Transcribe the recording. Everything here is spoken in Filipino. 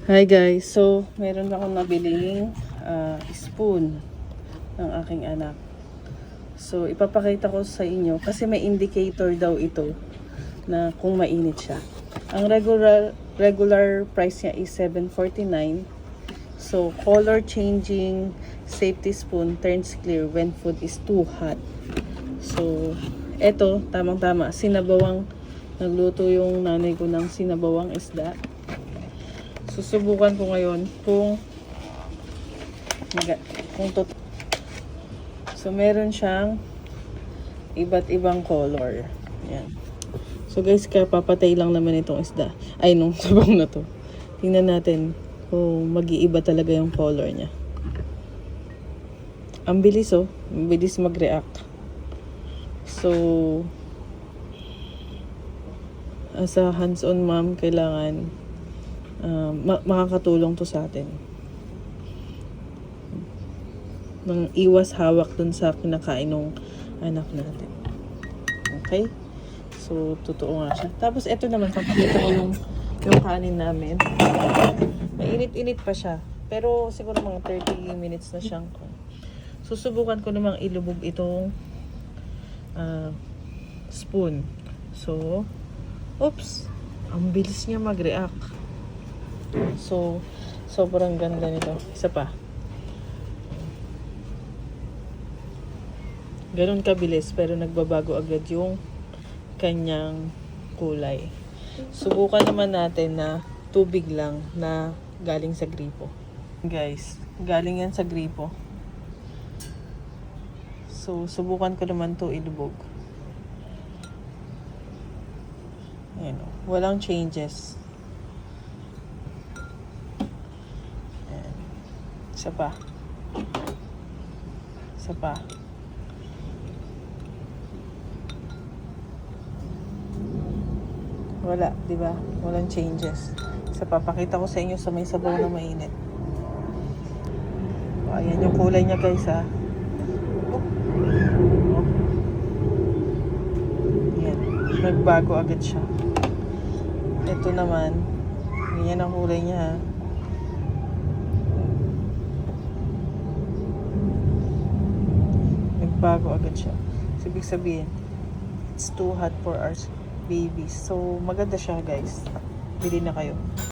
Hi guys, so meron akong nabiling spoon ng aking anak. So ipapakita ko sa inyo kasi may indicator daw ito na kung mainit siya. Ang regular price niya is $7.49. So color changing safety spoon turns clear when food is too hot. So eto, tamang-tama, sinabawang nagluto yung nanay ko ng sinabawang isda. Susubukan ko ngayon kung so meron siyang iba't ibang color. Yan. So guys, papatay lang naman itong isda. Ay, nung sabaw na to. Tingnan natin kung mag-iiba talaga yung color niya. Ang bilis oh. Ang bilis mag-react. So as a hands-on mom, kailangan makakatulong to sa atin nang iwas hawak dun sa kinakain ng anak natin. Okay? So, totoo nga siya. Tapos, ito naman, papakita ko yung kanin namin. Mainit-init pa siya. Pero, siguro mga 30 minutes na siyang. Susubukan ko namang ilubog itong spoon. So, oops! Ang bilis niya mag-react. So, sobrang ganda nito. Isa pa. Ganun kabilis, pero nagbabago agad yung kanyang kulay. Subukan naman natin na tubig lang na galing sa gripo. Guys, galing yan sa gripo. So, subukan ko naman to ilubog. Ayan o. Walang changes. Isa pa. Isa pa. Wala, di ba? Walang changes. Isa pa, pakita ko sa inyo sa may sabaw na mainit. O, ayan yung kulay niya guys ha. Ayan. Nagbago agad siya. Ito naman. Ganyan ang kulay niya ha. Bago agad siya. So, ibig sabihin, it's too hot for our babies. So, maganda siya guys. Bili na kayo.